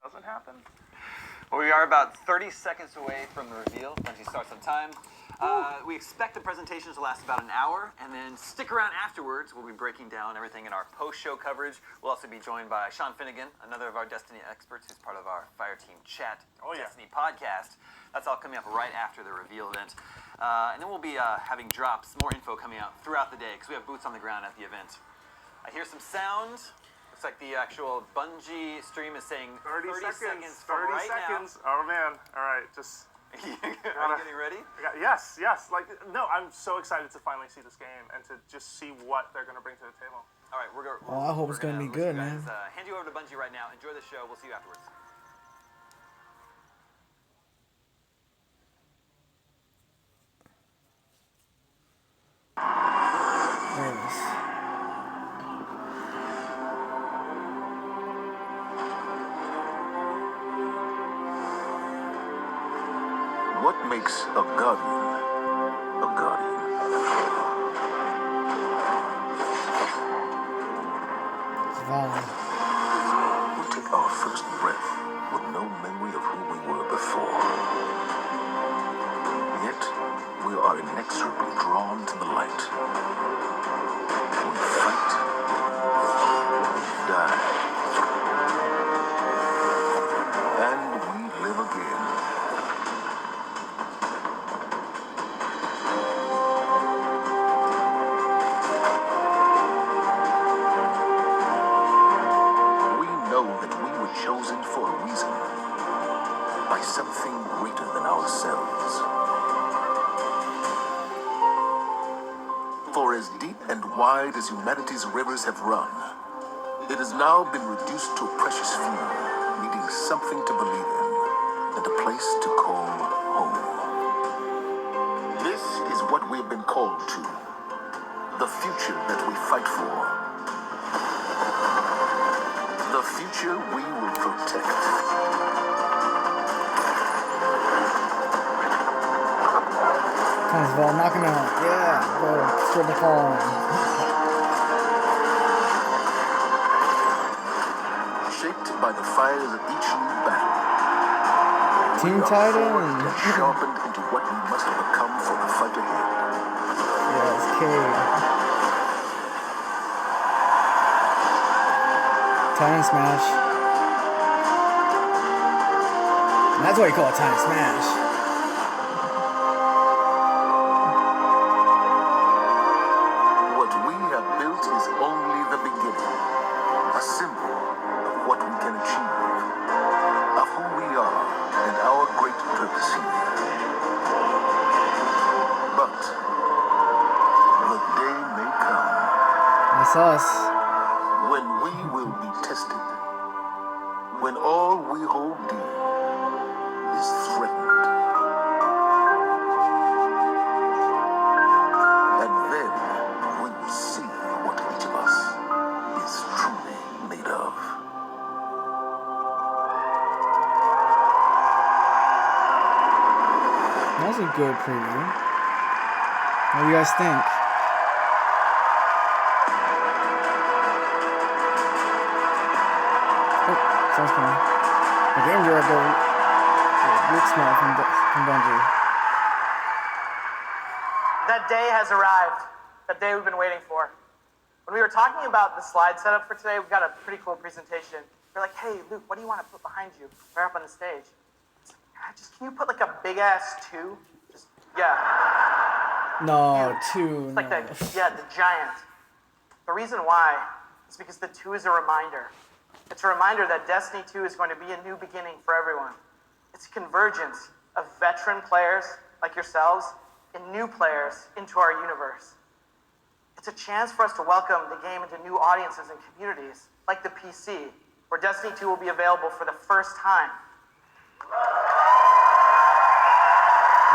doesn't happen? Well, we are about 30 seconds away from the reveal. Bungie starts on time. We expect the presentation to last about an hour, and then stick around afterwards. We'll be breaking down everything in our post-show coverage. We'll also be joined by Sean Finnegan, another of our Destiny experts, who's part of our Fire Team Chat Destiny podcast. That's all coming up right after the reveal event. And then we'll be having drops, more info coming out throughout the day, because we have boots on the ground at the event. I hear some sound. Looks like the actual Bungie stream is saying 30 seconds from 30 right seconds. now. Oh, man. All right, just... Are you getting ready? Yes. Like, no, I'm so excited to finally see this game and to just see what they're going to bring to the table. All right, we're I hope it's going to be good, man. Hand you over to Bungie right now. Enjoy the show. We'll see you afterwards. There it is. What makes a guardian a guardian? It's Valen. We take our first breath with no memory of who we were before. Yet, we are inexorably drawn to the light. We fight, we die, and we live again. Chosen for a reason, by something greater than ourselves. For as deep and wide as humanity's rivers have run, it has now been reduced to a precious few, needing something to believe in and a place to call home. This is what we have been called to, the future that we fight for. The future we will protect. Comes ball knocking out. Yeah, go straight to fall. Shaped by the fires of each new battle. Team Titan. Sharpened into what we must become for the fight ahead. Yeah, it's Cade. Titan Smash. And that's why you call it Titan Smash. What we have built is only the beginning. A symbol of what we can achieve. Of who we are and our great purpose here. But the day may come. That's us. When we will be tested, when all we hold dear is threatened, and then we will see what each of us is truly made of. That was a good preview. What do you guys think? Sounds fun. The game director, Rick Smart from Bungie. That day has arrived. That day we've been waiting for. When we were talking about the slide setup for today, we got a pretty cool presentation. We're like, hey, Luke, what do you want to put behind you? Right up on the stage. Just, can you put like a big ass 2? Just, yeah. No, 2. It's like the giant. The reason why is because the 2 is a reminder. It's a reminder that Destiny 2 is going to be a new beginning for everyone. It's a convergence of veteran players like yourselves and new players into our universe. It's a chance for us to welcome the game into new audiences and communities, like the PC, where Destiny 2 will be available for the first time.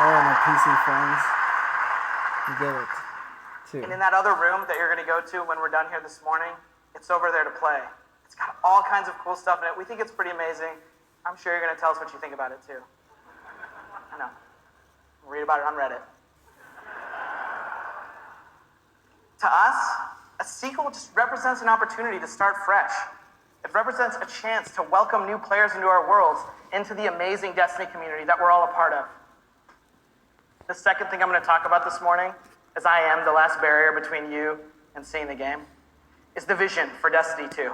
Oh, my PC friends. You get it, too. And in that other room that you're going to go to when we're done here this morning, it's over there to play. It's got all kinds of cool stuff in it. We think it's pretty amazing. I'm sure you're going to tell us what you think about it, too. I know. Read about it on Reddit. To us, a sequel just represents an opportunity to start fresh. It represents a chance to welcome new players into our worlds, into the amazing Destiny community that we're all a part of. The second thing I'm going to talk about this morning, as I am the last barrier between you and seeing the game, is the vision for Destiny 2.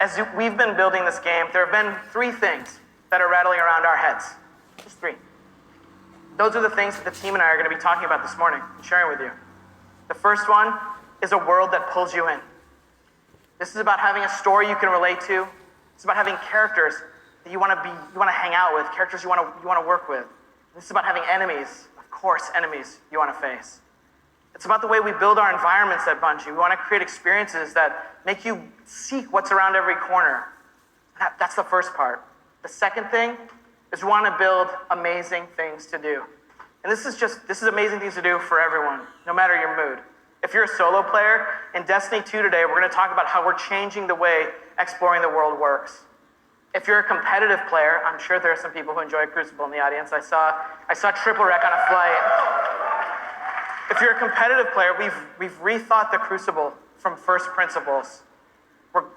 As we've been building this game, there have been three things that are rattling around our heads. Just three. Those are the things that the team and I are going to be talking about this morning and sharing with you. The first one is a world that pulls you in. This is about having a story you can relate to. It's about having characters that you want to hang out with, characters you want to work with. This is about having enemies, of course, enemies you want to face. It's about the way we build our environments at Bungie. We want to create experiences that make you seek what's around every corner. That's the first part. The second thing is we want to build amazing things to do. And this is amazing things to do for everyone, no matter your mood. If you're a solo player, in Destiny 2 today, we're going to talk about how we're changing the way exploring the world works. If you're a competitive player, I'm sure there are some people who enjoy Crucible in the audience. I saw Triple Wreck on a flight. If you're a competitive player, we've rethought the Crucible from first principles.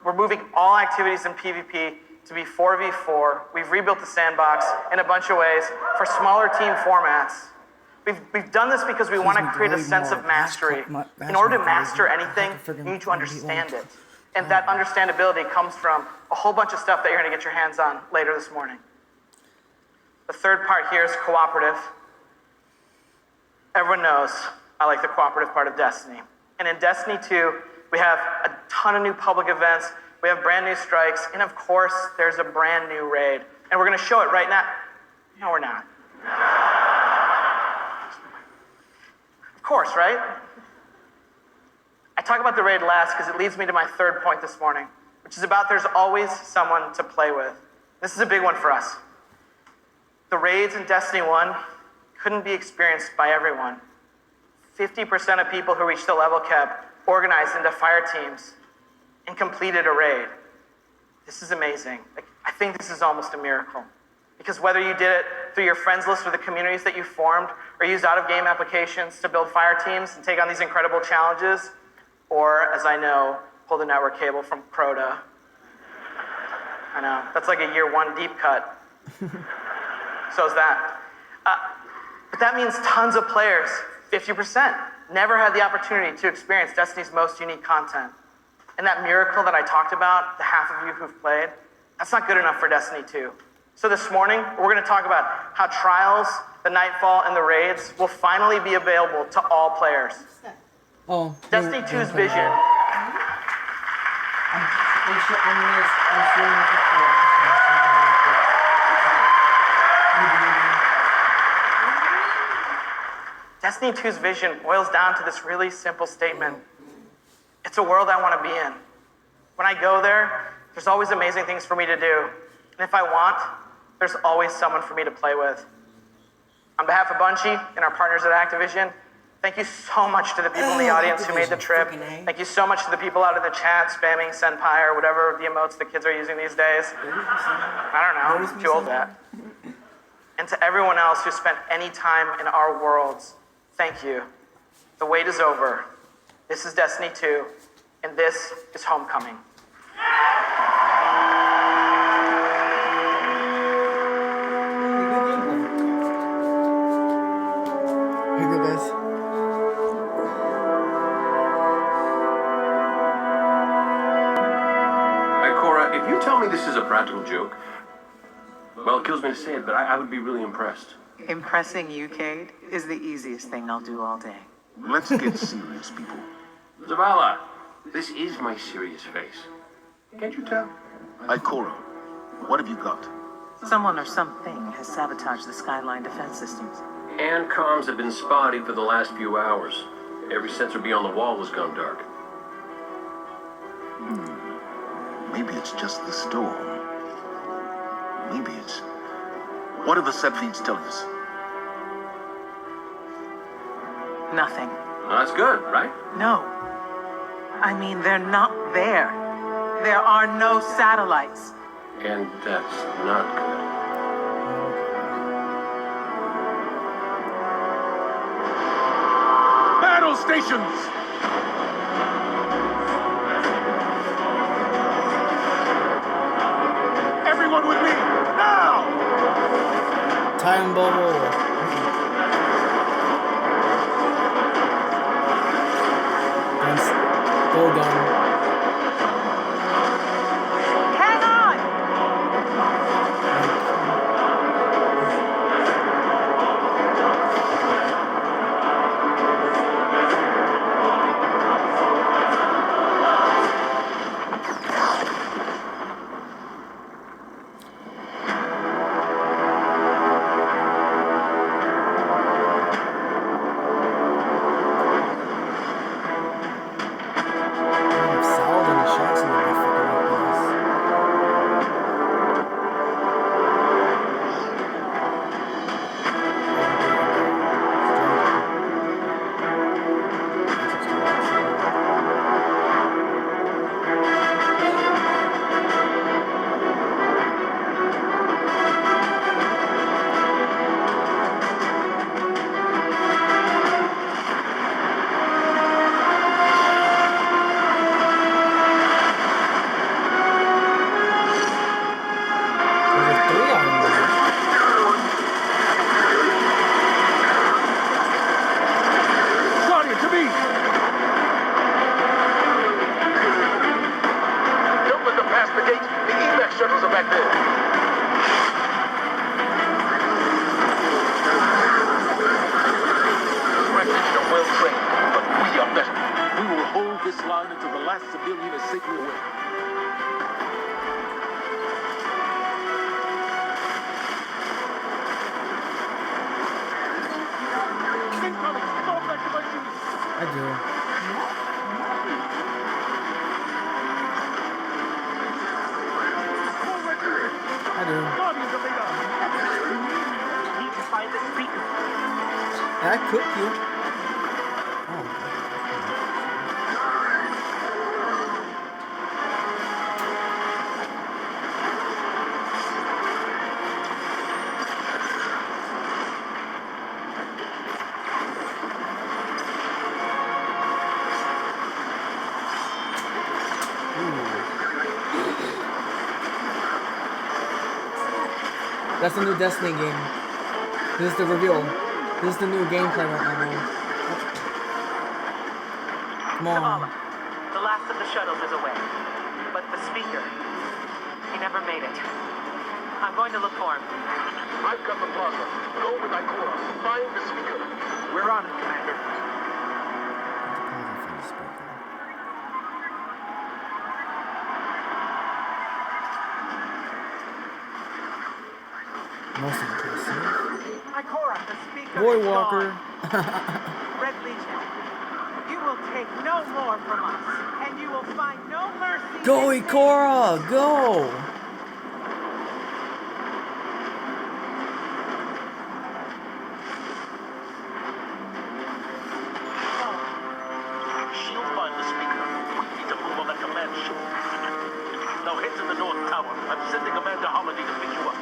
We're moving all activities in PvP to be 4v4. We've rebuilt the sandbox in a bunch of ways for smaller team formats. We've done this because we want to create a sense of mastery. In order to master anything, you need to understand it. And that understandability comes from a whole bunch of stuff that you're going to get your hands on later this morning. The third part here is cooperative. Everyone knows I like the cooperative part of Destiny. And in Destiny 2, we have a ton of new public events, we have brand new strikes, and of course, there's a brand new raid. And we're going to show it right now. No, we're not. Of course, right? I talk about the raid last because it leads me to my third point this morning, which is about there's always someone to play with. This is a big one for us. The raids in Destiny 1 couldn't be experienced by everyone. 50% of people who reached the level cap organized into fire teams and completed a raid. This is amazing. I think this is almost a miracle. Because whether you did it through your friends list or the communities that you formed, or used out-of-game applications to build fire teams and take on these incredible challenges, or, as I know, pull the network cable from Crota. I know, that's like a year one deep cut. So is that. But that means tons of players, 50%, never had the opportunity to experience Destiny's most unique content. And that miracle that I talked about, the half of you who've played, that's not good enough for Destiny 2. So this morning, we're going to talk about how Trials, the Nightfall, and the raids will finally be available to all players. Oh. Destiny 2's vision. Destiny 2's vision boils down to this really simple statement. It's a world I want to be in. When I go there, there's always amazing things for me to do. And if I want, there's always someone for me to play with. On behalf of Bungie and our partners at Activision, thank you so much to the people in the audience who made the trip. Thank you so much to the people out in the chat spamming Senpai or whatever the emotes the kids are using these days. I don't know, I'm too old for that. And to everyone else who spent any time in our worlds, thank you. The wait is over. This is Destiny 2, and this is Homecoming. Here you go, guys. Cora, if you tell me this is a practical joke, well, it kills me to say it, but I would be really impressed. Impressing you, Cade, is the easiest thing I'll do all day. Let's get serious, people. Zavala, this is my serious face. Can't you tell? Ikora, what have you got? Someone or something has sabotaged the Skyline defense systems. And comms have been spotty for the last few hours. Every sensor beyond the wall has gone dark. Maybe it's just the storm. Maybe it's... What do the set feeds tell us? Nothing. Well, that's good, right? No. I mean, they're not there. There are no satellites. And that's not good. Battle stations! Time bubble. Guns. Go gun. Hang on! Salad and the shots in the freaking weapons. There's 3 of them. Claudia, to me! Don't let them pass the gate. The evac shuttles are back there. British are well trained, but we are better. We will hold this line until the last civilian is safely away. I do. I do. Need to find the speaker. I cook you. Oh. That's the new Destiny game. This is the reveal. This is the new gameplay right now. Come on. Kamala, the last of the shuttles is away. But the speaker, he never made it. I'm going to look for him. I've got the plaza. Go with Ikora. Find the speaker. We're on it, Commander. Most impressive. Ikora, the speaker Boy is Walker. gone. Red Legion, you will take no more from us, and you will find no mercy. Go, in Ikora! Go! She'll find the speaker. We need to move on that command ship. Now head to the North Tower. I'm sending Commander Holiday to pick you up.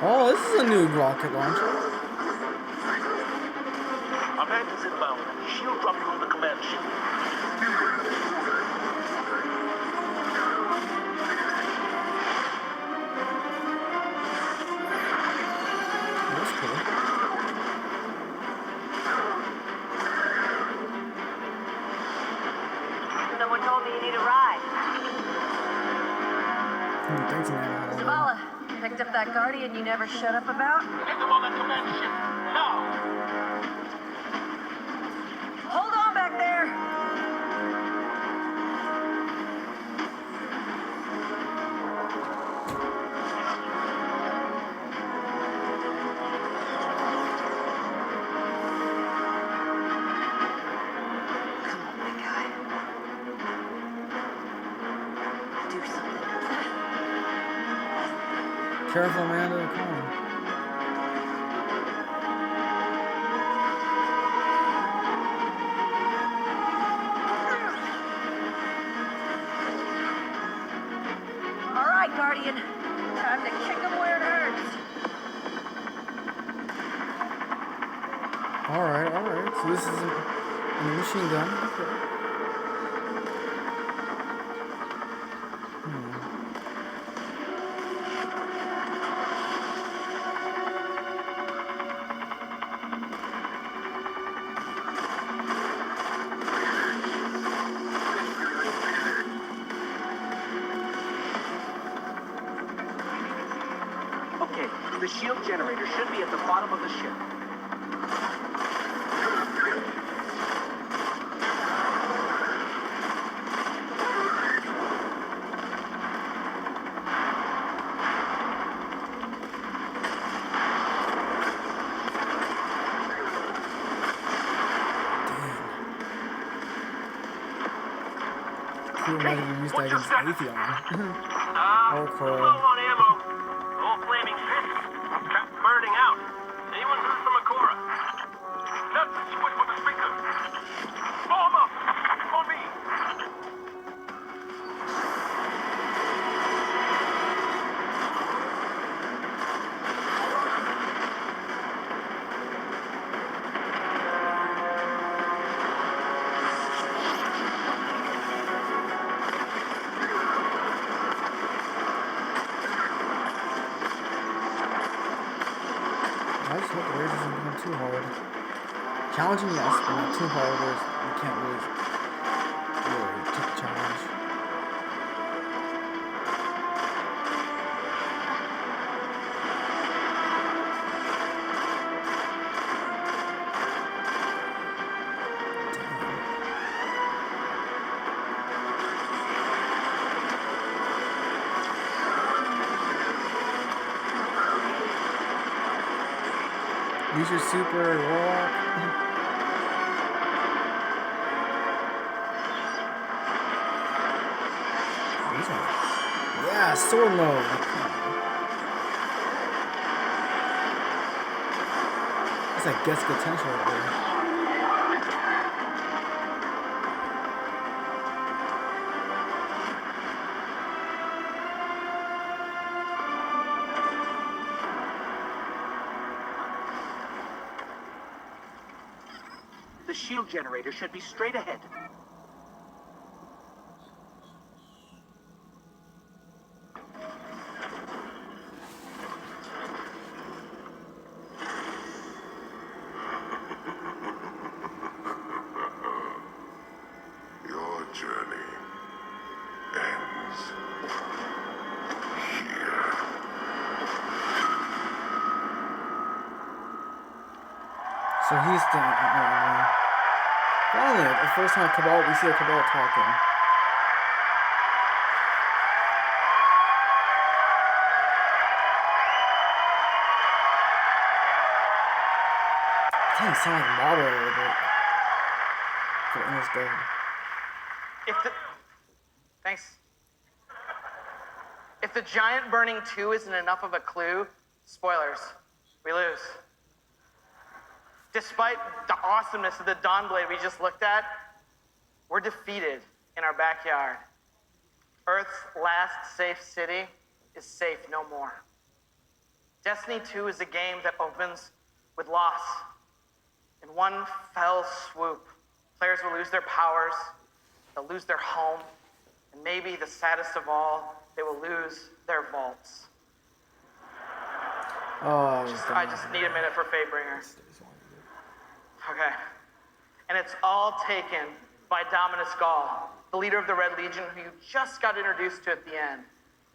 Oh, this is a new rocket launcher. Amanda's inbound. She'll drop you on the command ship. That's cool. Someone told me you need a ride. Thanks, man. Zavala, picked up that Guardian you never shut up about? Get them on that command ship. Now! Hold on back there! Come on, big guy. Do something. Careful, Amanda. Come on. All right. right, Guardian. Time to kick him where it hurts. Alright. So this is a machine gun. Okay. Okay, the shield generator should be at the bottom of the ship. Cool, might have used that against Atheon. Or Low Coral. on ammo. All flaming fists. Kept burning out. Anyone heard from Akora? Nuts, switch with the speaker. Form up. On me. I just hope the race doesn't become too hard. Challenging, yes, but not too hard where you can't really take the challenge. Use your super warlock. Yeah, sword mode. That's like guess potential right there. The shield generator should be straight ahead. Your journey ends here. So he's done. Finally, the first time Cabal, we see a Cabal talking. I think it sounds like Marvel a little bit. For the English dub. Thanks. If the giant burning 2 isn't enough of a clue, spoilers, we lose. Despite the awesomeness of the Dawnblade we just looked at, we're defeated in our backyard. Earth's last safe city is safe no more. Destiny 2 is a game that opens with loss. In one fell swoop, players will lose their powers, they'll lose their home, and maybe the saddest of all, they will lose their vaults. Oh, I just need a minute for Fatebringer. Okay. And it's all taken by Dominus Gaul, the leader of the Red Legion, who you just got introduced to at the end.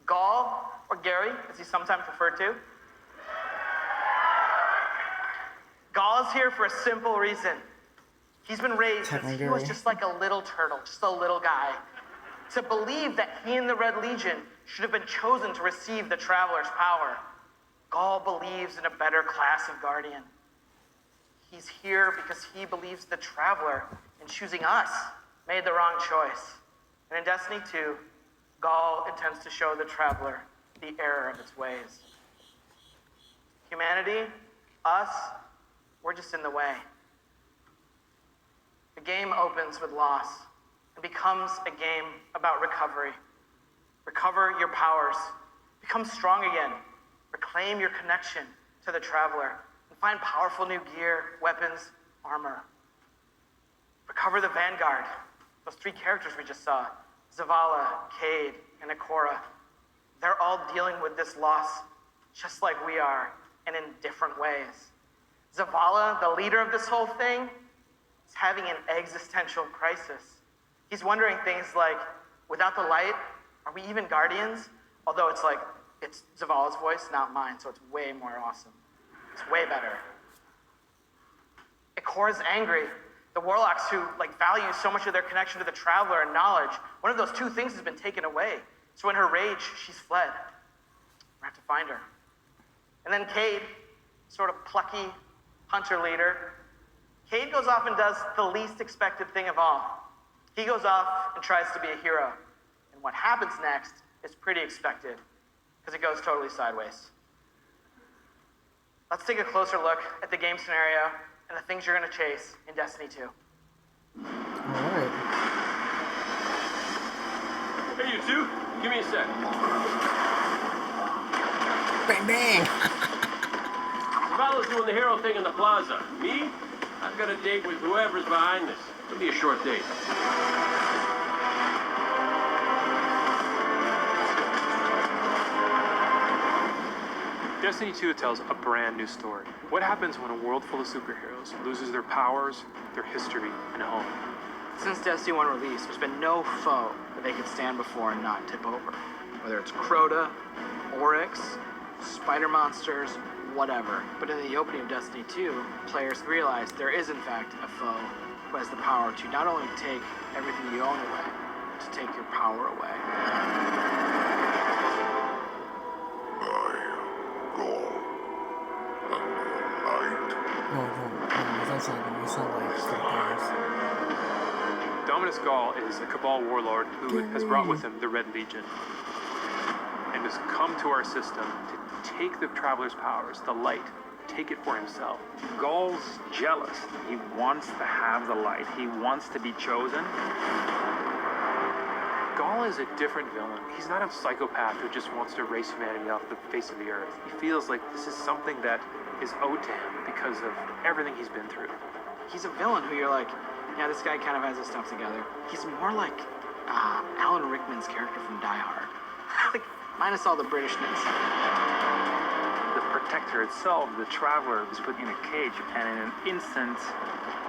Gaul, or Gary, as he's sometimes referred to. Gaul is here for a simple reason. He's been raised since he was just like a little turtle, just a little guy, to believe that he and the Red Legion should have been chosen to receive the Traveler's power. Gaul believes in a better class of Guardian. He's here because he believes the Traveler, in choosing us, made the wrong choice. And in Destiny 2, Gaul intends to show the Traveler the error of its ways. Humanity, us, we're just in the way. The game opens with loss and becomes a game about recovery. Recover your powers. Become strong again. Reclaim your connection to the Traveler. And find powerful new gear, weapons, armor. Recover the Vanguard. Those 3 characters we just saw. Zavala, Cade, and Ikora. They're all dealing with this loss, just like we are, and in different ways. Zavala, the leader of this whole thing, is having an existential crisis. He's wondering things like, without the light, are we even Guardians? Although it's Zavala's voice, not mine, so it's way more awesome. It's way better. Ikora's angry. The Warlocks who value so much of their connection to the Traveler and knowledge, one of those 2 things has been taken away. So in her rage, she's fled. We have to find her. And then Cade, sort of plucky hunter leader. Cade goes off and does the least expected thing of all. He goes off and tries to be a hero. And what happens next is pretty expected, because it goes totally sideways. Let's take a closer look at the game scenario and the things you're going to chase in Destiny 2. Alright. Hey, you two, give me a sec. Bang bang! Zavala's doing the hero thing in the plaza. Me? I've got a date with whoever's behind this. It'll be a short date. Destiny 2 tells a brand new story. What happens when a world full of superheroes loses their powers, their history, and home? Since Destiny 1 release, there's been no foe that they could stand before and not tip over. Whether it's Crota, Oryx, spider monsters, whatever. But in the opening of Destiny 2, players realize there is in fact a foe who has the power to not only take everything you own away, but to take your power away. It sounds like Star Dominus Gall is a Cabal warlord who has brought with him the Red Legion and has come to our system to take the Traveler's powers, the light, take it for himself. Gall's jealous. He wants to have the light. He wants to be chosen. Gall is a different villain. He's not a psychopath who just wants to erase humanity off the face of the earth. He feels like this is something that is owed to him because of everything he's been through. He's a villain who you're like, yeah, this guy kind of has his stuff together. He's more like Alan Rickman's character from Die Hard. Minus all the Britishness. The Protector itself, the Traveler, is put in a cage, and in an instant,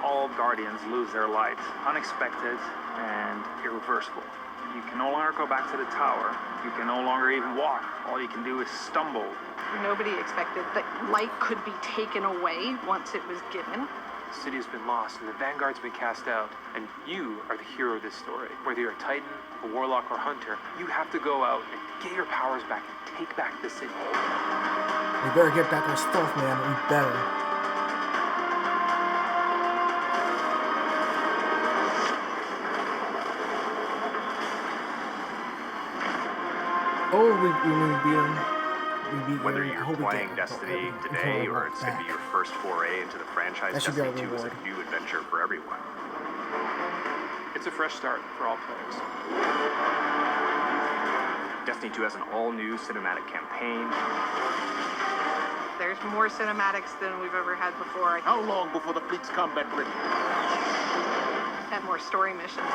all Guardians lose their light. Unexpected and irreversible. You can no longer go back to the tower. You can no longer even walk. All you can do is stumble. Nobody expected that light could be taken away once it was given. The city has been lost and the Vanguard's been cast out, and you are the hero of this story. Whether you're a Titan, a Warlock, or Hunter, you have to go out and get your powers back and take back the city. We better get back our stuff, man. We better. Oh, we beat him. Whether you're playing Destiny today or it's going to be your first foray into the franchise, Destiny 2 is a new adventure for everyone. It's a fresh start for all players. Destiny 2 has an all-new cinematic campaign. There's more cinematics than we've ever had before. How long before the fleet's combat ready? And more story missions.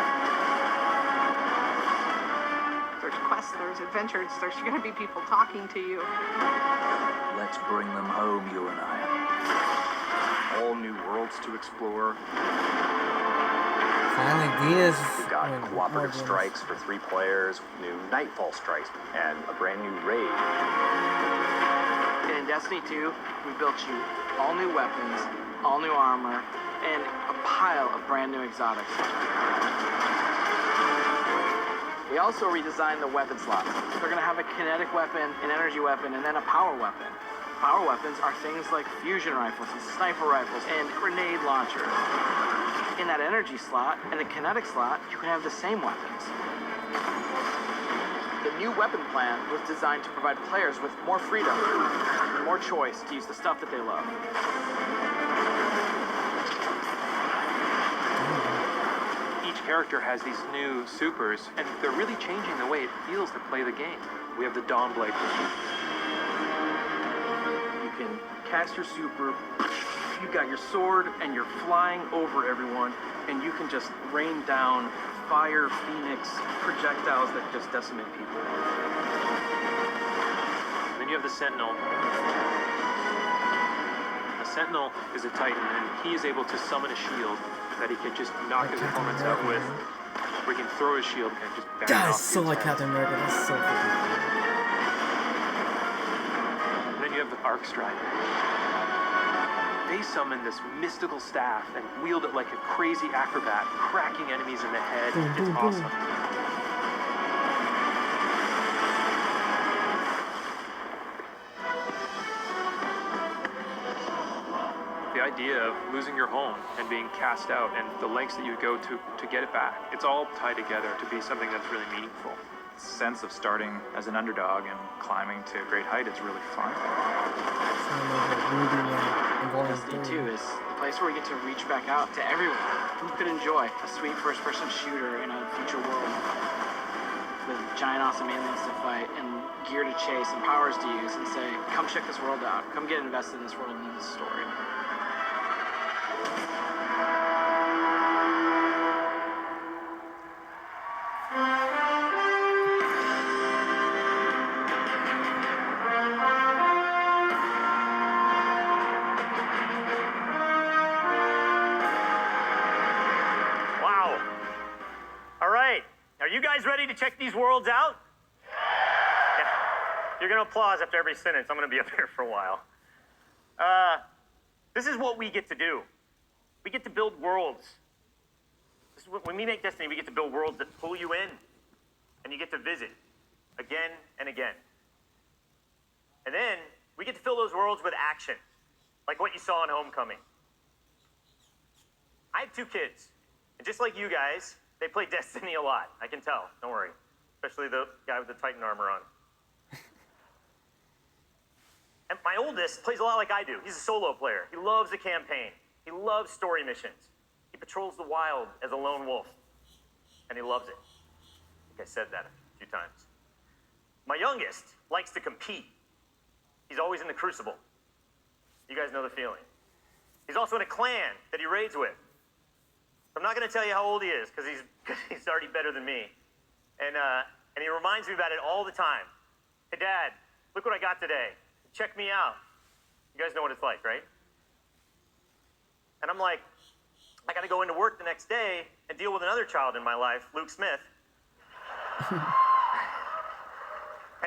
There's quests, there's adventures, there's going to be people talking to you. Let's bring them home, you and I. All new worlds to explore. Finally, Venus. We've got cooperative strikes for 3 players, new Nightfall strikes, and a brand new raid. And in Destiny 2, we built you all new weapons, all new armor, and a pile of brand new exotics. We also redesigned the weapon slots. They're going to have a kinetic weapon, an energy weapon, and then a power weapon. Power weapons are things like fusion rifles and sniper rifles and grenade launchers. In that energy slot and the kinetic slot, you can have the same weapons. The new weapon plan was designed to provide players with more freedom and more choice to use the stuff that they love. Each character has these new supers, and they're really changing the way it feels to play the game. We have the Dawnblade. You can cast your super, you got your sword, and you're flying over everyone, and you can just rain down fire, phoenix, projectiles that just decimate people. Then you have the Sentinel. A Sentinel is a Titan, and he is able to summon a shield that he can just knock his opponents out with. Or he can throw his shield and just bang it Guys, off so like Captain America. That's so freaking cool. And then you have the Arc Strider. They summon this mystical staff and wield it like a crazy acrobat, cracking enemies in the head. It's awesome. The idea of losing your home and being cast out and the lengths that you go to get it back, it's all tied together to be something that's really meaningful. Sense of starting as an underdog and climbing to a great height is really fun. Destiny 2 is a place where we get to reach back out to everyone who could enjoy a sweet first-person shooter in a future world with giant awesome aliens to fight and gear to chase and powers to use and say, come check this world out, come get invested in this world and this story. You guys ready to check these worlds out? Yeah. You're gonna applause after every sentence. I'm gonna be up here for a while. This is what we get to do. We get to build worlds. This is when we make Destiny, we get to build worlds that pull you in, and you get to visit again and again. And then we get to fill those worlds with action, like what you saw in Homecoming. I have 2 kids, and just like you guys, they play Destiny a lot. I can tell. Don't worry. Especially the guy with the Titan armor on. And my oldest plays a lot like I do. He's a solo player. He loves the campaign. He loves story missions. He patrols the wild as a lone wolf. And he loves it. I think I said that a few times. My youngest likes to compete. He's always in the Crucible. You guys know the feeling. He's also in a clan that he raids with. I'm not going to tell you how old he is because he's already better than me, and he reminds me about it all the time. Hey, Dad, look what I got today. Check me out. You guys know what it's like, right? And I'm like, I got to go into work the next day and deal with another child in my life, Luke Smith. And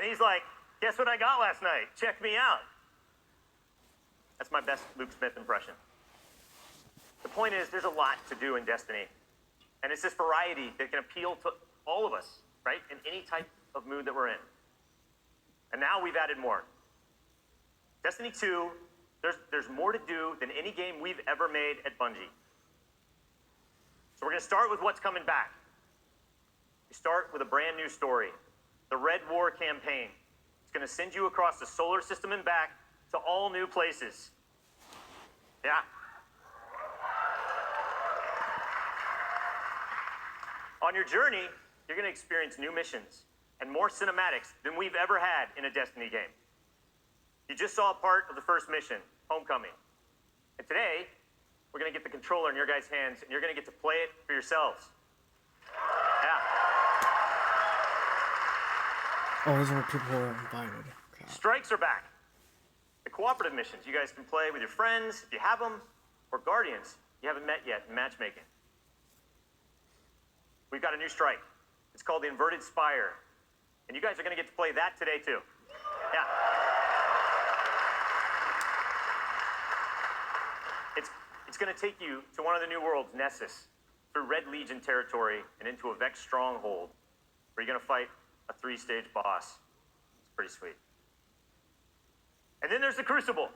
he's like, guess what I got last night? Check me out. That's my best Luke Smith impression. The point is, there's a lot to do in Destiny. And it's this variety that can appeal to all of us, right? In any type of mood that we're in. And now we've added more. Destiny 2, there's more to do than any game we've ever made at Bungie. So we're going to start with what's coming back. We start with a brand new story, the Red War campaign. It's going to send you across the solar system and back to all new places. Yeah. On your journey, you're going to experience new missions and more cinematics than we've ever had in a Destiny game. You just saw a part of the first mission, Homecoming. And today, we're going to get the controller in your guys' hands, and you're going to get to play it for yourselves. Yeah. Oh, those are people who are invited. God. Strikes are back. The cooperative missions you guys can play with your friends, if you have them, or Guardians you haven't met yet in matchmaking. We've got a new strike. It's called the Inverted Spire. And you guys are going to get to play that today, too. Yeah. It's going to take you to one of the new worlds, Nessus, through Red Legion territory and into a Vex stronghold, where you're going to fight a 3-stage boss. It's pretty sweet. And then there's the Crucible.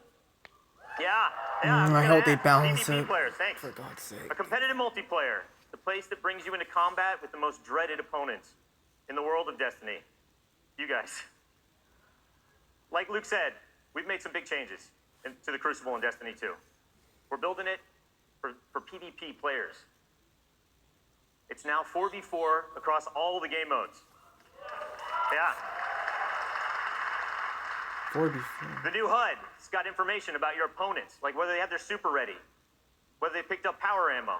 Yeah. I hope they balance PvP it. Players, thanks. For God's sake. A competitive multiplayer. The place that brings you into combat with the most dreaded opponents in the world of Destiny. You guys. Like Luke said, we've made some big changes to the Crucible in Destiny 2. We're building it for PvP players. It's now 4v4 across all the game modes. Yeah. 4v4. The new HUD's got information about your opponents, like whether they have their super ready, whether they picked up power ammo,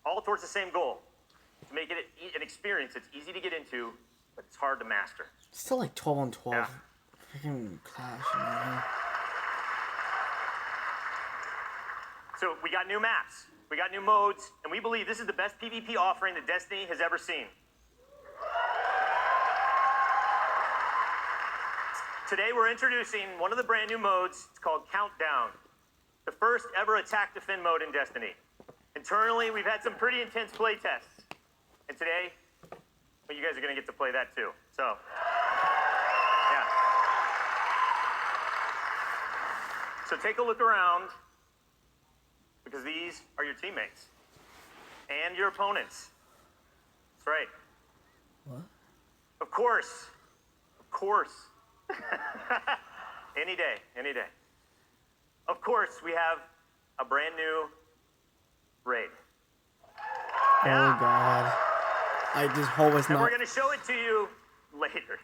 all towards the same goal. To make it an experience that's easy to get into, but it's hard to master. Still like 12 on 12. Yeah. Freaking clash, man. So we got new maps, we got new modes, and we believe this is the best PvP offering that Destiny has ever seen. Today we're introducing one of the brand new modes. It's called Countdown, the first ever attack defend mode in Destiny. Internally, we've had some pretty intense play tests, and today, well, you guys are gonna get to play that too. So, yeah. So take a look around, because these are your teammates and your opponents. That's right. What? Of course. Any day, any day. Of course, we have a brand new raid. Oh God. This hole was And not. we're gonna show it to you later.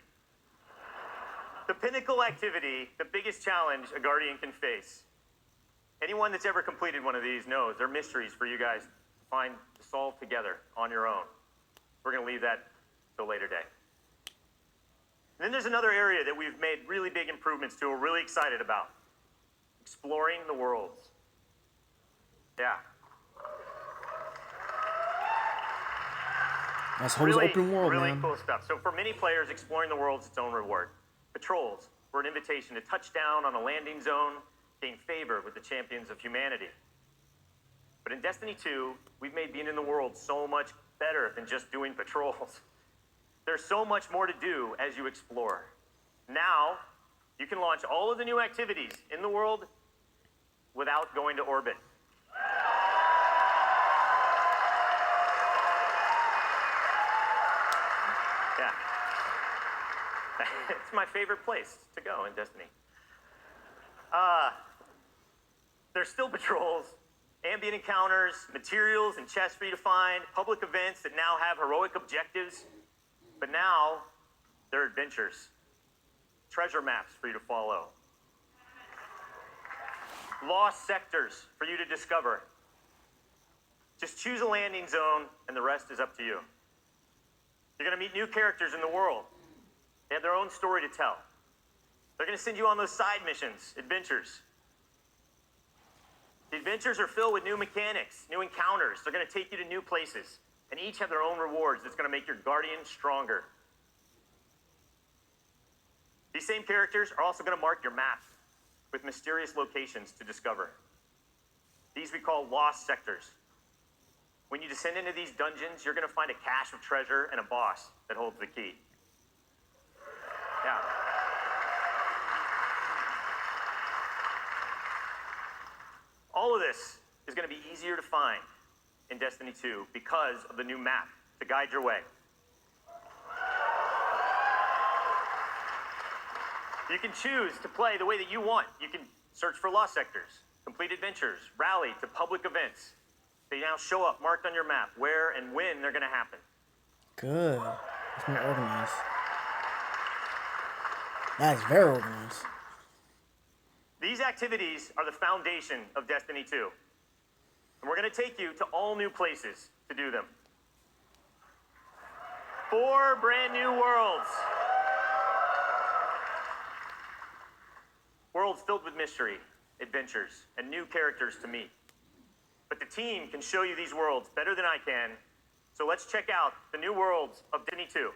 The pinnacle activity, the biggest challenge a Guardian can face. Anyone that's ever completed one of these knows they're mysteries for you guys to solve together on your own. We're gonna leave that till a later day. And then there's another area that we've made really big improvements to, we're really excited about. Exploring the worlds. Yeah. This whole open world, really man. cool stuff. So for many players, exploring the world's its own reward. Patrols were an invitation to touch down on a landing zone, gain favor with the champions of humanity. But in Destiny 2, we've made being in the world so much better than just doing patrols. There's so much more to do as you explore. Now, you can launch all of the new activities in the world without going to orbit. Yeah. It's my favorite place to go in Destiny. There's still patrols, ambient encounters, materials and chests for you to find, public events that now have heroic objectives. But now, they're adventures. Treasure maps for you to follow. Lost sectors for you to discover. Just choose a landing zone, and the rest is up to you. You're gonna meet new characters in the world. They have their own story to tell. They're gonna send you on those side missions, adventures. The adventures are filled with new mechanics, new encounters. They're gonna take you to new places. And each have their own rewards that's going to make your Guardian stronger. These same characters are also going to mark your map with mysterious locations to discover. These we call lost sectors. When you descend into these dungeons, you're going to find a cache of treasure and a boss that holds the key. Yeah. All of this is going to be easier to find in Destiny 2 because of the new map to guide your way. You can choose to play the way that you want. You can search for lost sectors, complete adventures, rally to public events. They now show up marked on your map where and when they're going to happen. Good. It's more organized. That is very organized. These activities are the foundation of Destiny 2. And we're going to take you to all new places to do them. 4 brand new worlds. Worlds filled with mystery, adventures, and new characters to meet. But the team can show you these worlds better than I can. So let's check out the new worlds of Destiny 2.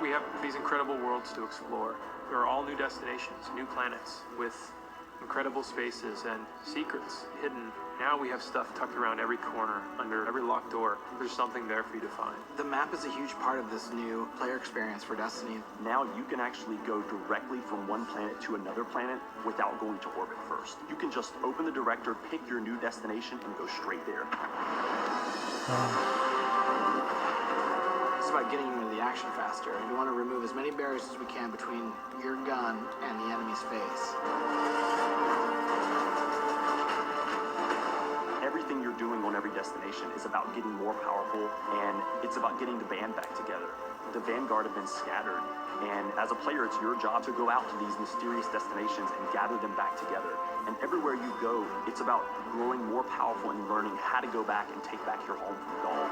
We have these incredible worlds to explore. There are all new destinations, new planets with incredible spaces and secrets hidden. Now we have stuff tucked around every corner, under every locked door. There's something there for you to find. The map is a huge part of this new player experience for Destiny. Now you can actually go directly from one planet to another planet without going to orbit first. You can just open the director, pick your new destination, and go straight there. This is about getting into the action faster. We want to remove as many barriers as we can between your gun and the enemy's face. Everything you're doing on every destination is about getting more powerful, and it's about getting the band back together. The Vanguard have been scattered, and as a player, it's your job to go out to these mysterious destinations and gather them back together. And everywhere you go, it's about growing more powerful and learning how to go back and take back your home from Gaul.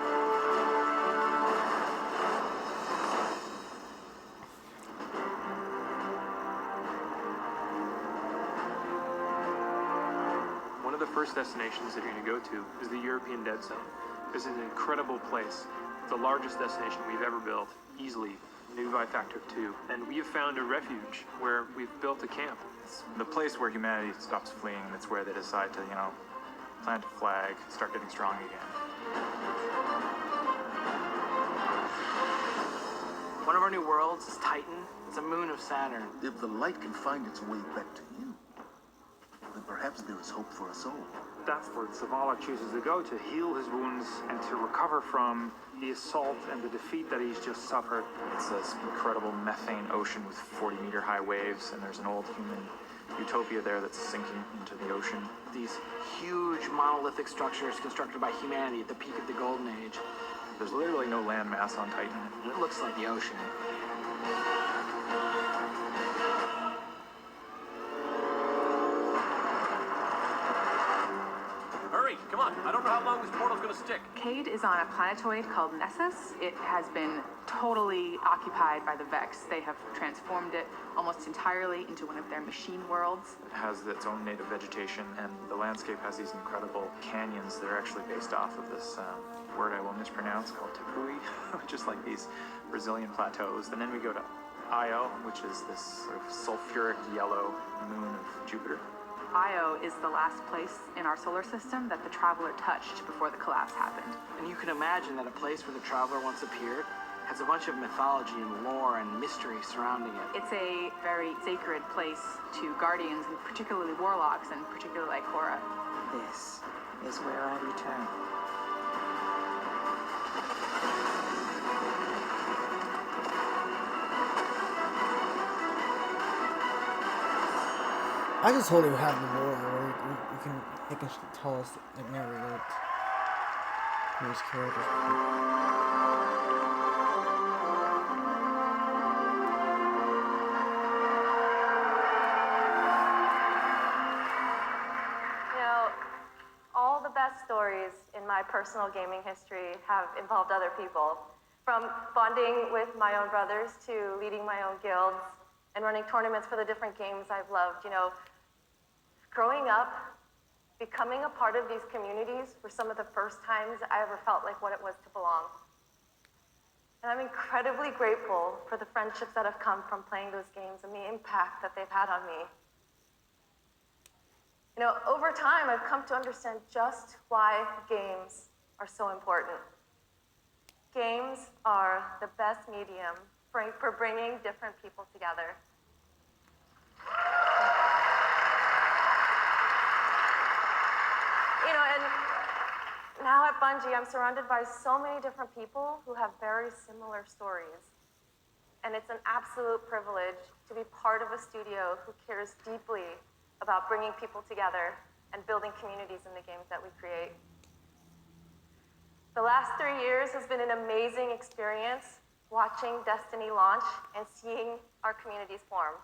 One of the first destinations that you're going to go to is the European Dead Zone. This is an incredible place. It's the largest destination we've ever built, easily, maybe by a factor of 2. And we have found a refuge where we've built a camp. It's the place where humanity stops fleeing, and it's where they decide to, plant a flag, start getting strong again. One of our new worlds is Titan. It's a moon of Saturn. If the light can find its way back to you, then perhaps there is hope for us all. That's where Zavala chooses to go, to heal his wounds and to recover from the assault and the defeat that he's just suffered. It's this incredible methane ocean with 40-meter high waves, and there's an old human utopia there that's sinking into the ocean. These huge monolithic structures constructed by humanity at the peak of the Golden Age. There's literally no land mass on Titan. It looks like the ocean. Hurry, come on. I don't know how long this portal's gonna stick. Cade is on a planetoid called Nessus. It has been totally occupied by the Vex. They have transformed it almost entirely into one of their machine worlds. It has its own native vegetation, and the landscape has these incredible canyons that are actually based off of this word I will mispronounce called Tepui, just like these Brazilian plateaus. And then we go to Io, which is this sort of sulfuric yellow moon of Jupiter. Io is the last place in our solar system that the Traveler touched before the collapse happened. And you can imagine that a place where the Traveler once appeared has a bunch of mythology and lore and mystery surrounding it. It's a very sacred place to Guardians, and particularly Warlocks, and particularly like Korra. This is where I return. I just hope we have the lore where they can tell us and narrate it. These characters. All the best stories in my personal gaming history have involved other people. From bonding with my own brothers to leading my own guilds and running tournaments for the different games I've loved. Growing up, becoming a part of these communities were some of the first times I ever felt like what it was to belong. And I'm incredibly grateful for the friendships that have come from playing those games and the impact that they've had on me. Over time, I've come to understand just why games are so important. Games are the best medium for bringing different people together. And now at Bungie, I'm surrounded by so many different people who have very similar stories. And it's an absolute privilege to be part of a studio who cares deeply about bringing people together and building communities in the games that we create. The last 3 years has been an amazing experience watching Destiny launch and seeing our communities form.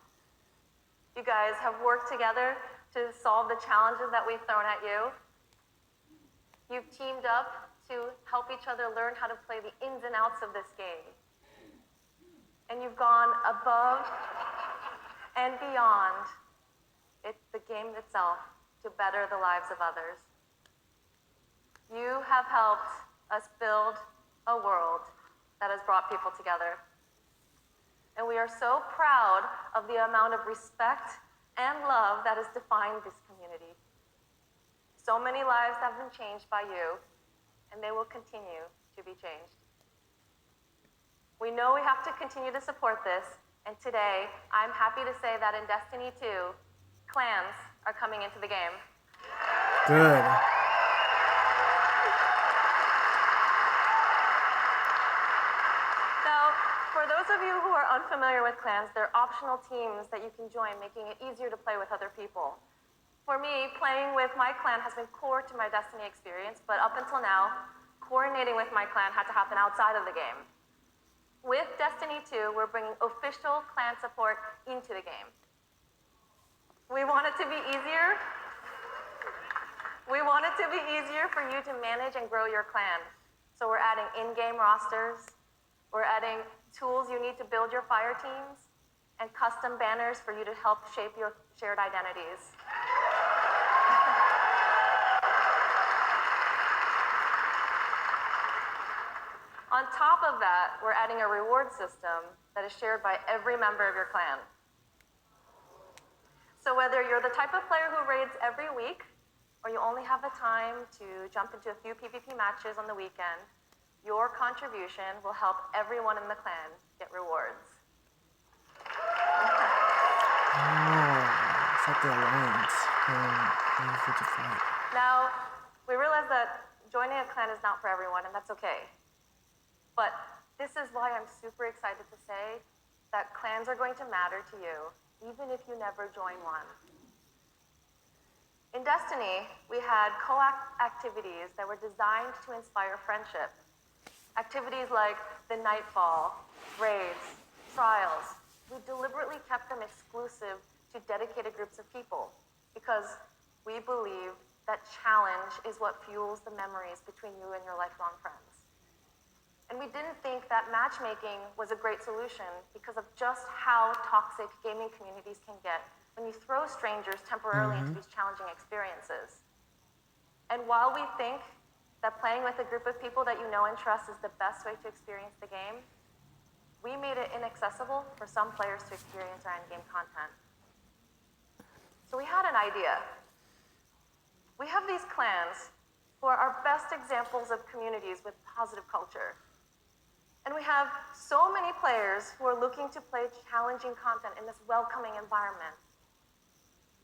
You guys have worked together to solve the challenges that we've thrown at you. You've teamed up to help each other learn how to play the ins and outs of this game. And you've gone above and beyond the game itself to better the lives of others. You have helped us build a world that has brought people together. And we are so proud of the amount of respect and love that has defined this community. So many lives have been changed by you, and they will continue to be changed. We know we have to continue to support this, and today I'm happy to say that in Destiny 2, clans are coming into the game. Good. clans, they're optional teams that you can join, making it easier to play with other people. For me, playing with my clan has been core to my Destiny experience, but up until now, coordinating with my clan had to happen outside of the game. With Destiny 2, we're bringing official clan support into the game. We want it to be easier. We want it to be easier for you to manage and grow your clan. So we're adding in-game rosters, we're adding tools you need to build your fire teams, and custom banners for you to help shape your shared identities. On top of that, we're adding a reward system that is shared by every member of your clan. So whether you're the type of player who raids every week, or you only have the time to jump into a few PvP matches on the weekend, your contribution will help everyone in the clan get rewards. It's like the Alliance. Now, we realize that joining a clan is not for everyone, and that's okay. But this is why I'm super excited to say that clans are going to matter to you, even if you never join one. In Destiny, we had co-op activities that were designed to inspire friendship. Activities like the Nightfall, raids, trials. We deliberately kept them exclusive to dedicated groups of people because we believe that challenge is what fuels the memories between you and your lifelong friends. And we didn't think that matchmaking was a great solution because of just how toxic gaming communities can get when you throw strangers temporarily into these challenging experiences. And while we think that playing with a group of people that you know and trust is the best way to experience the game, we made it inaccessible for some players to experience our in-game content. So we had an idea. We have these clans who are our best examples of communities with positive culture. And we have so many players who are looking to play challenging content in this welcoming environment.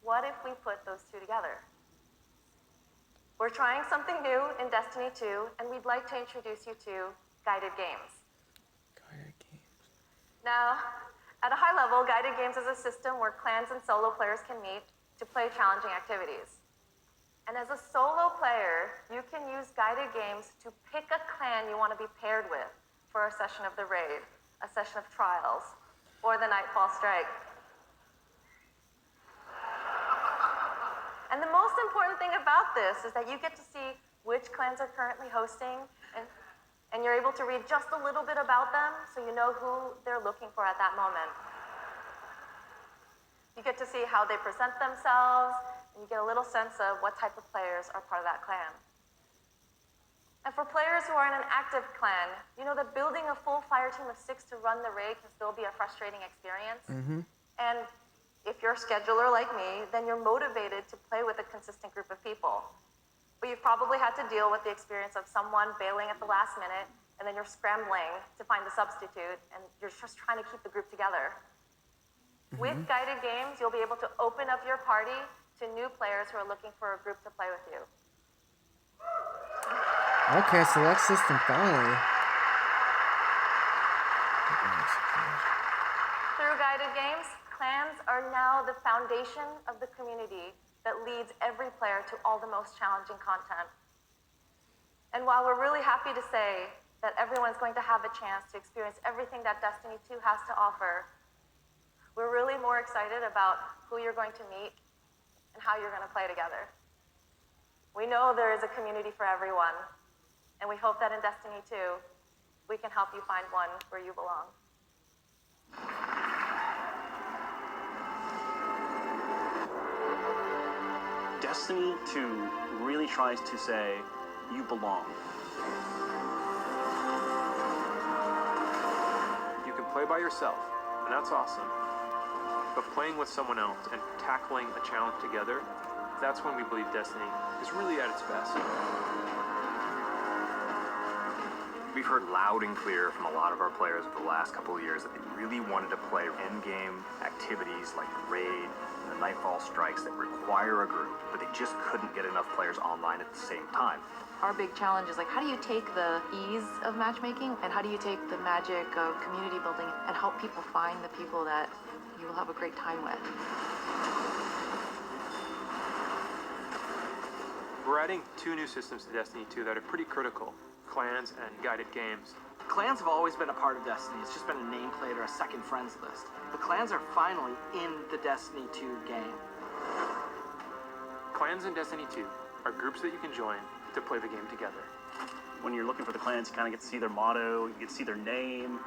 What if we put those two together? We're trying something new in Destiny 2, and we'd like to introduce you to guided games. Now, at a high level, guided games is a system where clans and solo players can meet to play challenging activities. And as a solo player, you can use guided games to pick a clan you want to be paired with for a session of the raid, a session of trials, or the Nightfall Strike. And the most important thing about this is that you get to see which clans are currently hosting, and you're able to read just a little bit about them so you know who they're looking for at that moment. You get to see how they present themselves, and you get a little sense of what type of players are part of that clan. And for players who are in an active clan, you know that building a full fire team of 6 to run the raid can still be a frustrating experience. And if you're a scheduler like me, then you're motivated to play with a consistent group of people. But you've probably had to deal with the experience of someone bailing at the last minute, and then you're scrambling to find a substitute, and you're just trying to keep the group together. With guided games, you'll be able to open up your party to new players who are looking for a group to play with you. Okay, select system finally. Through guided games, clans are now the foundation of the community that leads every player to all the most challenging content. And while we're really happy to say that everyone's going to have a chance to experience everything that Destiny 2 has to offer, we're really more excited about who you're going to meet and how you're going to play together. We know there is a community for everyone, and we hope that in Destiny 2, we can help you find one where you belong. Destiny 2 really tries to say, you belong. You can play by yourself, and that's awesome. But playing with someone else and tackling a challenge together, that's when we believe Destiny is really at its best. We've heard loud and clear from a lot of our players over the last couple of years that they really wanted to play in-game activities like the raid and the Nightfall strikes that require a group, but they just couldn't get enough players online at the same time. Our big challenge is like, how do you take the ease of matchmaking and how do you take the magic of community building and help people find the people that you will have a great time with? We're adding 2 new systems to Destiny 2 that are pretty critical: clans and guided games. Clans have always been a part of Destiny. It's just been a nameplate or a second friends list. But clans are finally in the Destiny 2 game. Clans in Destiny 2 are groups that you can join to play the game together. When you're looking for the clans, you kind of get to see their motto, you get to see their name,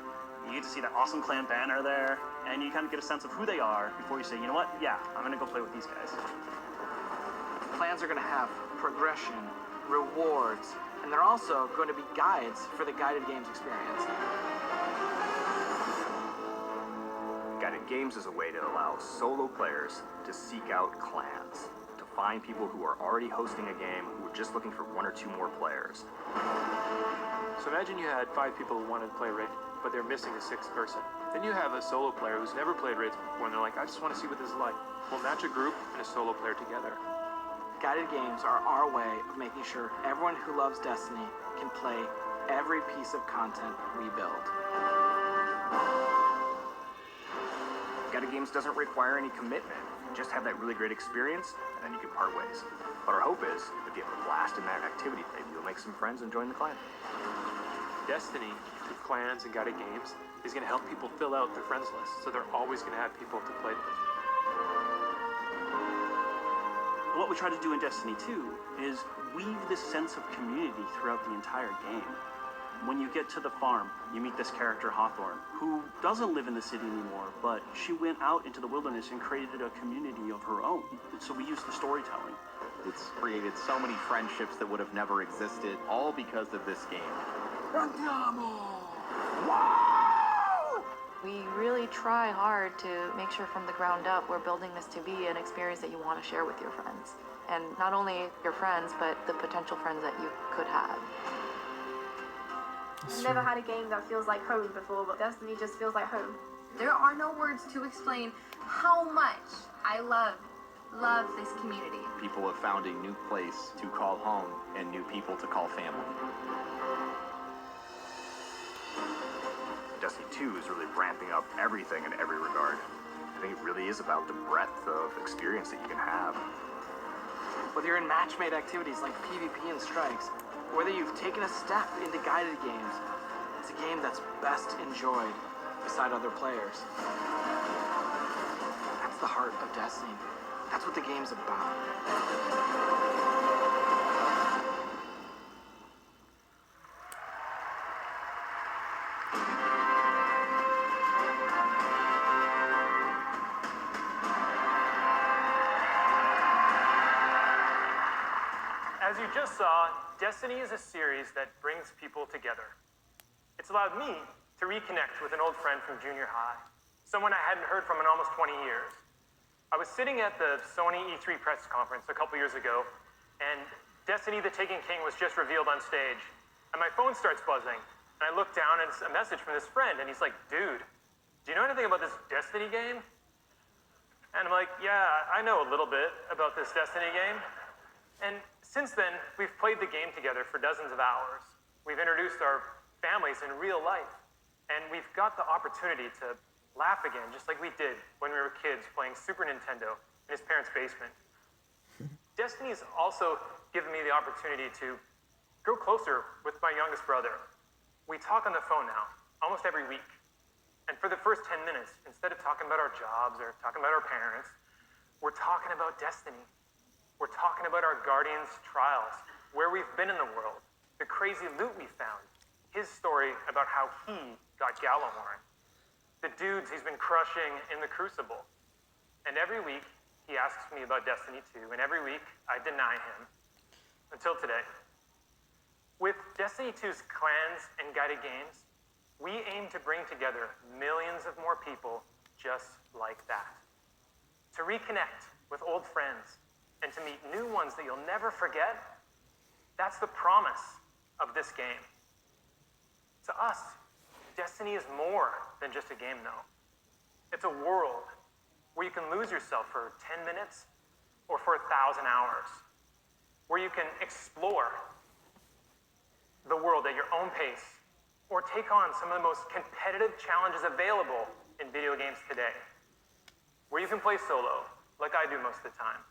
you get to see that awesome clan banner there, and you kind of get a sense of who they are before you say, you know what, yeah, I'm gonna go play with these guys. Clans are gonna have progression, rewards, and they're also going to be guides for the guided games experience. Guided games is a way to allow solo players to seek out clans, to find people who are already hosting a game who are just looking for 1 or 2 more players. So imagine you had 5 people who wanted to play Raid, but they're missing a 6th person. Then you have a solo player who's never played Raids before, and they're like, I just want to see what this is like. We'll match a group and a solo player together. Guided games are our way of making sure everyone who loves Destiny can play every piece of content we build. Guided games doesn't require any commitment. You just have that really great experience, and then you can part ways. But our hope is, if you have a blast in that activity, maybe you'll make some friends and join the clan. Destiny, through clans and guided games, is going to help people fill out their friends list, so they're always going to have people to play with. What we try to do in Destiny 2 is weave this sense of community throughout the entire game. When you get to the farm, you meet this character, Hawthorne, who doesn't live in the city anymore, but she went out into the wilderness and created a community of her own. So we use the storytelling. It's created so many friendships that would have never existed, all because of this game. We really try hard to make sure from the ground up we're building this to be an experience that you want to share with your friends. And not only your friends, but the potential friends that you could have. I've never had a game that feels like home before, but Destiny just feels like home. There are no words to explain how much I love this community. People have found a new place to call home and new people to call family. Destiny 2 is really ramping up everything in every regard. I think it really is about the breadth of experience that you can have. Whether you're in match-made activities like PvP and strikes, whether you've taken a step into guided games, it's a game that's best enjoyed beside other players. That's the heart of Destiny. That's what the game's about. As you just saw, Destiny is a series that brings people together. It's allowed me to reconnect with an old friend from junior high, someone I hadn't heard from in almost 20 years. I was sitting at the Sony E3 press conference a couple years ago, and Destiny the Taken King was just revealed on stage, and my phone starts buzzing, and I look down and it's a message from this friend, and he's like, dude, do you know anything about this Destiny game? And I'm like, yeah, I know a little bit about this Destiny game. And since then, we've played the game together for dozens of hours. We've introduced our families in real life, and we've got the opportunity to laugh again, just like we did when we were kids playing Super Nintendo in his parents' basement. Destiny's also given me the opportunity to grow closer with my youngest brother. We talk on the phone now, almost every week. And for the first 10 minutes, instead of talking about our jobs or talking about our parents, we're talking about Destiny. We're talking about our Guardian's trials, where we've been in the world, the crazy loot we found, his story about how he got Gallahorn, the dudes he's been crushing in the Crucible. And every week, he asks me about Destiny 2, and every week, I deny him. Until today. With Destiny 2's clans and guided games, we aim to bring together millions of more people just like that. To reconnect with old friends, and to meet new ones that you'll never forget, that's the promise of this game. To us, Destiny is more than just a game, though. It's a world lose yourself for 10 minutes or for 1,000 hours, where you can explore the world at your own pace or take on some of the most competitive challenges available in video games today, where you can play solo, like I do most of the time,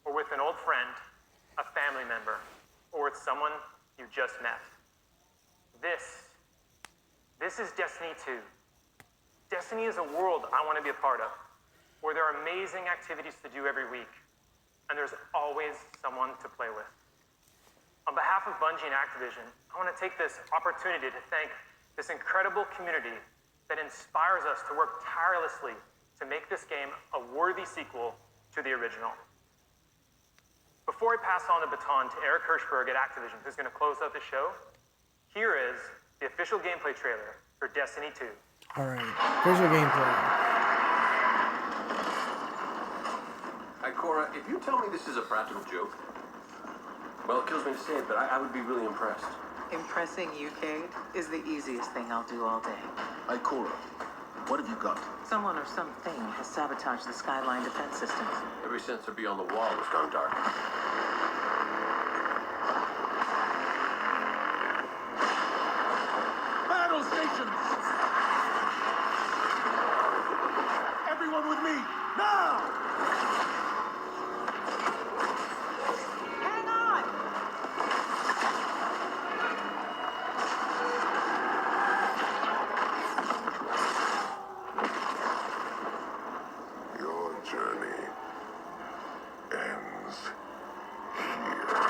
or with an old friend, a family member, or with someone you just met. This is Destiny 2. Destiny is a world I want to be a part of, where there are amazing activities to do every week, and there's always someone to play with. On behalf of Bungie and Activision, I want to take this opportunity to thank this incredible community that inspires us to work tirelessly to make this game a worthy sequel to the original. Before I pass on the baton to Eric Hirschberg at Activision, who's going to close out the show, here is the official gameplay trailer for Destiny 2. Alright, visual gameplay. Hi, Cora, if you tell me this is a practical joke, well, it kills me to say it, but I would be really impressed. Impressing you, Cade, is the easiest thing I'll do all day. Ikora, what have you got? Someone or something has sabotaged the Skyline defense systems. Every sensor beyond the wall has gone dark. Battle stations! Everyone with me, now! Hang on! Your journey ends here.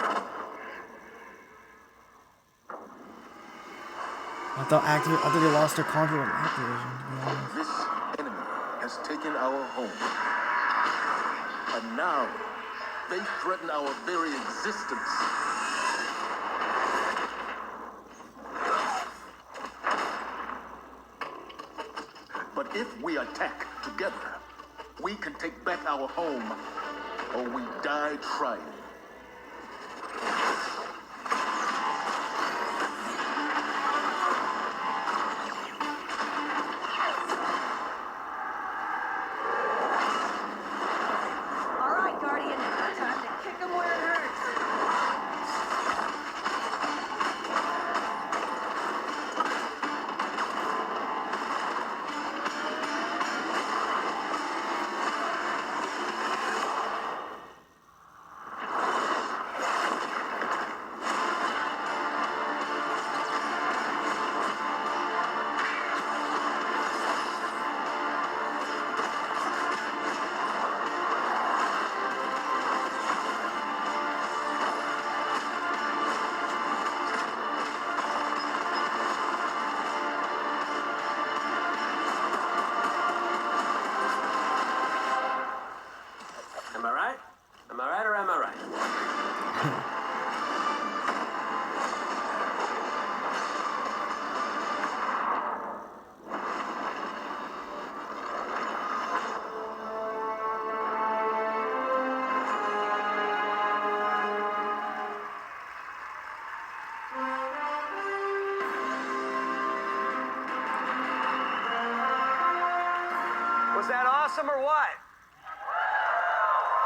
I thought they lost their contract with Activision, to be honest. This enemy has taken our home. And now, they threaten our very existence. But if we attack together, we can take back our home, or we die trying. All right, Guardian, time to kick him where it hurts. Am I right? Am I right or am I right? Was that awesome or what?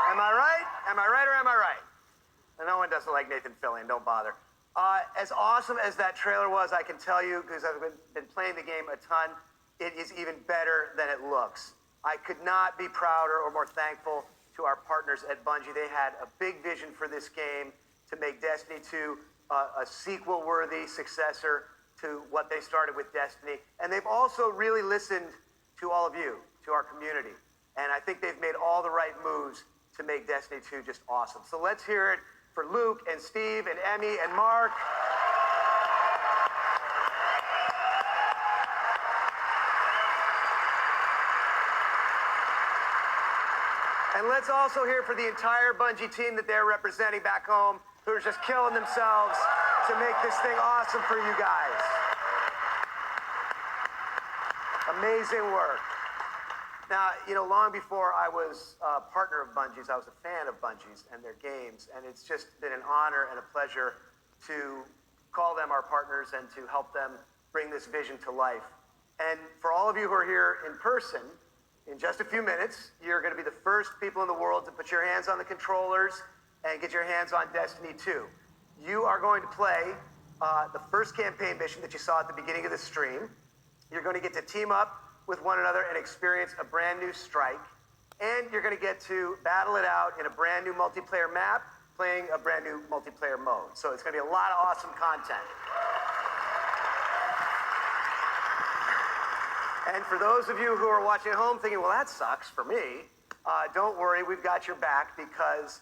Am I right? Am I right or am I right? No one doesn't like Nathan Fillion, don't bother. As awesome as that trailer was, I can tell you, because I've been playing the game a ton, it is even better than it looks. I could not be prouder or more thankful to our partners at Bungie. They had a big vision for this game to make Destiny 2 a sequel-worthy successor to what they started with Destiny. And they've also really listened to all of you, to our community. And I think they've made all the right moves to make Destiny 2 just awesome. So let's hear it for Luke and Steve and Emmy and Mark. And let's also hear for the entire Bungie team that they're representing back home, who are just killing themselves to make this thing awesome for you guys. Amazing work. Now, long before I was a partner of Bungie's, I was a fan of Bungie's and their games, and it's just been an honor and a pleasure to call them our partners and to help them bring this vision to life. And for all of you who are here in person, in just a few minutes, you're going to be the first people in the world to put your hands on the controllers and get your hands on Destiny 2. You are going to play the first campaign mission that you saw at the beginning of the stream. You're going to get to team up with one another and experience a brand new strike. And you're going to get to battle it out in a brand new multiplayer map, playing a brand new multiplayer mode. So it's going to be a lot of awesome content. And for those of you who are watching at home thinking, well, that sucks for me, don't worry, we've got your back because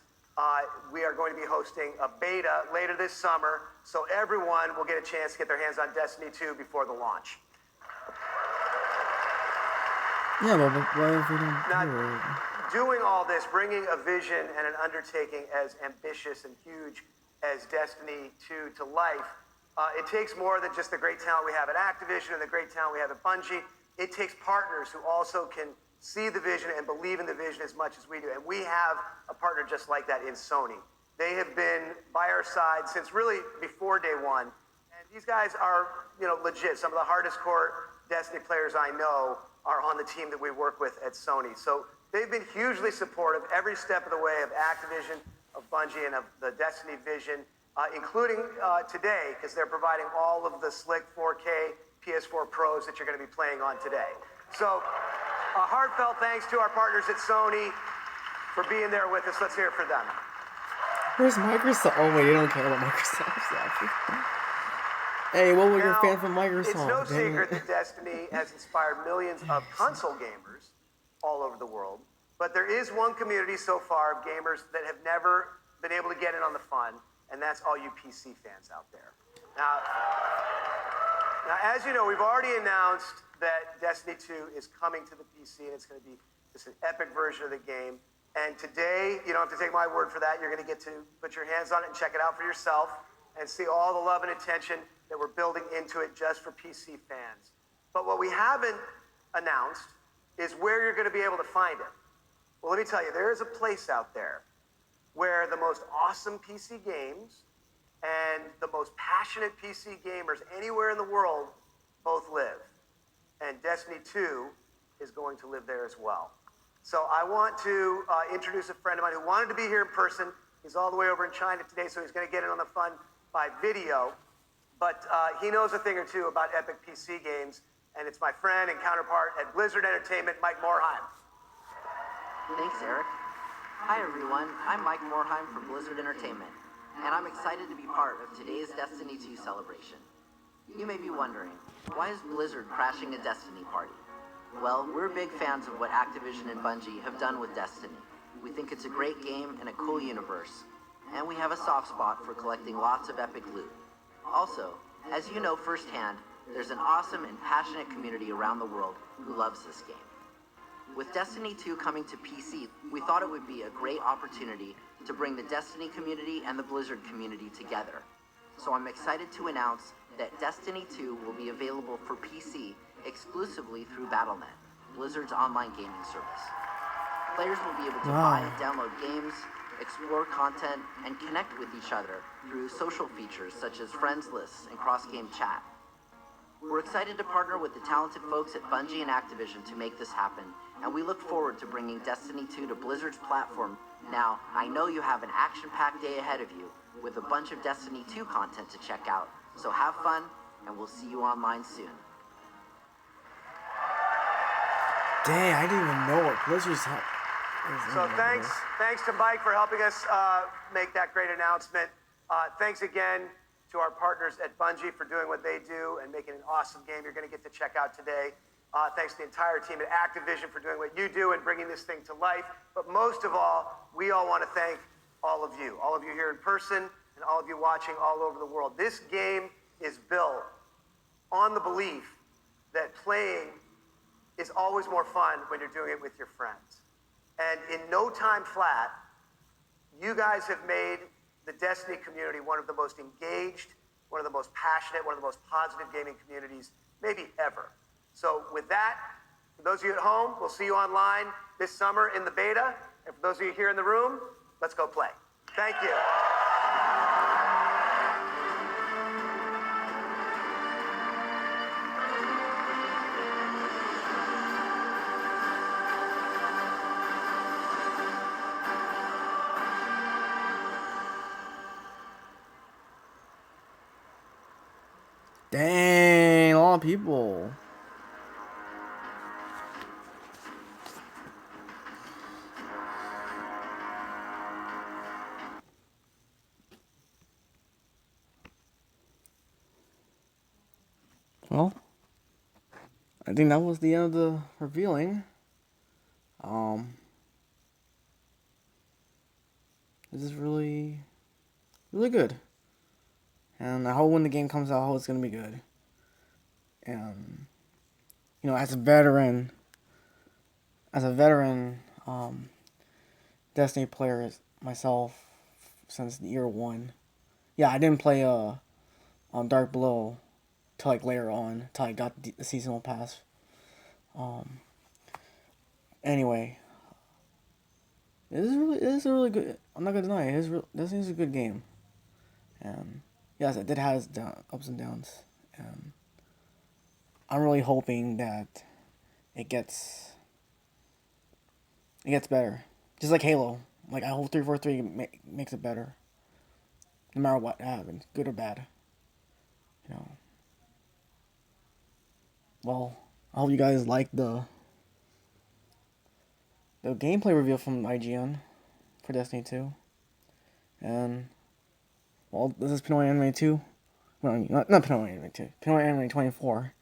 we are going to be hosting a beta later this summer, so everyone will get a chance to get their hands on Destiny 2 before the launch. Yeah, but why if we don't do it? Doing all this, bringing a vision and an undertaking as ambitious and huge as Destiny 2 to life, it takes more than just the great talent we have at Activision and the great talent we have at Bungie. It takes partners who also can see the vision and believe in the vision as much as we do. And we have a partner just like that in Sony. They have been by our side since really before day one. And these guys are, legit. Some of the hardest core Destiny players I know are on the team that we work with at Sony. So they've been hugely supportive every step of the way of Activision, of Bungie, and of the Destiny vision, including today, because they're providing all of the slick 4K PS4 Pros that you're going to be playing on today. So a heartfelt thanks to our partners at Sony for being there with us. Let's hear it for them. Where's Microsoft? Oh wait, you don't care about Microsoft. Hey, what was your fan from Microsoft? It's no secret that Destiny has inspired millions of console gamers all over the world. But there is one community so far of gamers that have never been able to get in on the fun, and that's all you PC fans out there. Now, as you know, we've already announced that Destiny 2 is coming to the PC, and it's going to be just an epic version of the game. And today, you don't have to take my word for that. You're going to get to put your hands on it and check it out for yourself and see all the love and attention that we're building into it just for PC fans. But what we haven't announced is where you're going to be able to find it. Well, let me tell you, there is a place out there where the most awesome PC games and the most passionate PC gamers anywhere in the world both live. And Destiny 2 is going to live there as well. So I want to introduce a friend of mine who wanted to be here in person. He's all the way over in China today, so he's going to get in on the fun by video. But he knows a thing or two about epic PC games, and it's my friend and counterpart at Blizzard Entertainment, Mike Morhaime. Thanks, Eric. Hi, everyone. I'm Mike Morhaime from Blizzard Entertainment, and I'm excited to be part of today's Destiny 2 celebration. You may be wondering, why is Blizzard crashing a Destiny party? Well, we're big fans of what Activision and Bungie have done with Destiny. We think it's a great game and a cool universe, and we have a soft spot for collecting lots of epic loot. Also, as you know firsthand, there's an awesome and passionate community around the world who loves this game. With Destiny 2 coming to PC, we thought it would be a great opportunity to bring the Destiny community and the Blizzard community together. So I'm excited to announce that Destiny 2 will be available for PC exclusively through Battle.net, Blizzard's online gaming service. Players will be able to buy and download games, explore content, and connect with each other through social features such as friends lists and cross-game chat. We're excited to partner with the talented folks at Bungie and Activision to make this happen, and we look forward to bringing Destiny 2 to Blizzard's platform. Now, I know you have an action-packed day ahead of you with a bunch of Destiny 2 content to check out, so have fun, and we'll see you online soon. Dang, I didn't even know what Blizzard's So thanks to Mike for helping us make that great announcement. Thanks again to our partners at Bungie for doing what they do and making an awesome game you're going to get to check out today. Thanks to the entire team at Activision for doing what you do and bringing this thing to life. But most of all, we all want to thank all of you here in person and all of you watching all over the world. This game is built on the belief that playing is always more fun when you're doing it with your friends. And in no time flat, you guys have made the Destiny community one of the most engaged, one of the most passionate, one of the most positive gaming communities maybe ever. So with that, for those of you at home, we'll see you online this summer in the beta. And for those of you here in the room, let's go play. Thank you. lot of people. Well, I think that was the end of the revealing. This is really, really good. And I hope when the game comes out, I hope it's gonna be good. And you know, as a veteran, Destiny player myself since year one. Yeah, I didn't play on Dark Below till like later on, till I got the seasonal pass. Anyway, it is a really good. I'm not gonna deny it. Destiny is a good game, and yes, it did have ups and downs, and I'm really hoping that it gets better. Just like Halo. Like I hope 343 makes it better. No matter what happens, good or bad. You know. Well, I hope you guys like the gameplay reveal from IGN for Destiny 2. And well, this is Pinoy Anime 2. Well, not Pinoy Anime 2. Pinoy Anime 24.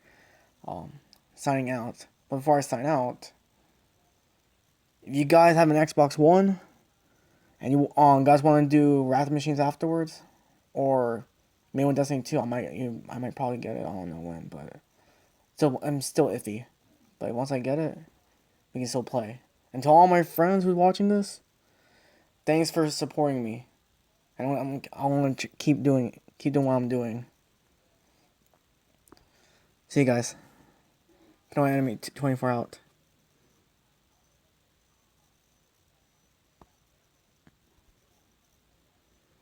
Signing out. But before I sign out, if you guys have an Xbox One and you guys want to do Wrath Machines afterwards, or maybe with Destiny 2, I might probably get it. I don't know when, but I'm still iffy. But once I get it, we can still play. And to all my friends who's watching this, thanks for supporting me. And I want to keep doing what I'm doing. See you guys. Pinoy Anime 24 out.